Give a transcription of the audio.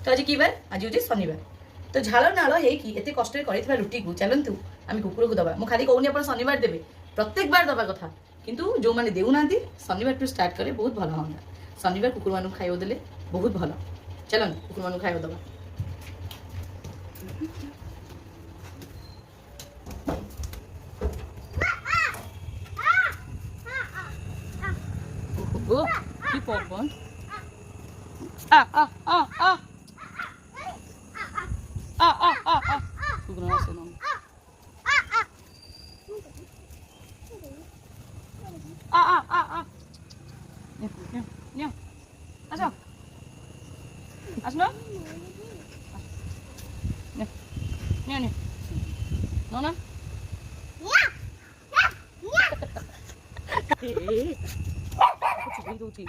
तो आज कि बार आज हूँ शनिवार तो झाल नाल होते कष्ट कर रुटी को चलतु आम कुकुर को दबा मुझे खाली कहूनी आप शनिवार देवे प्रत्येक बार दबा कथा किंतु जो मैंने देना शनिवार टू स्टार्ट कले बहुत भल हाँ शनिवार कुकुर मान खाइबा देले बहुत भल चलन कुकुर मान खाइबा दबा কি পবন আ আ আ আ আ আ আ আ কুকুর আসে না আ আ আ আ নে আসো আসো নে নে নে না না Ê, có chỉ đi đâu thì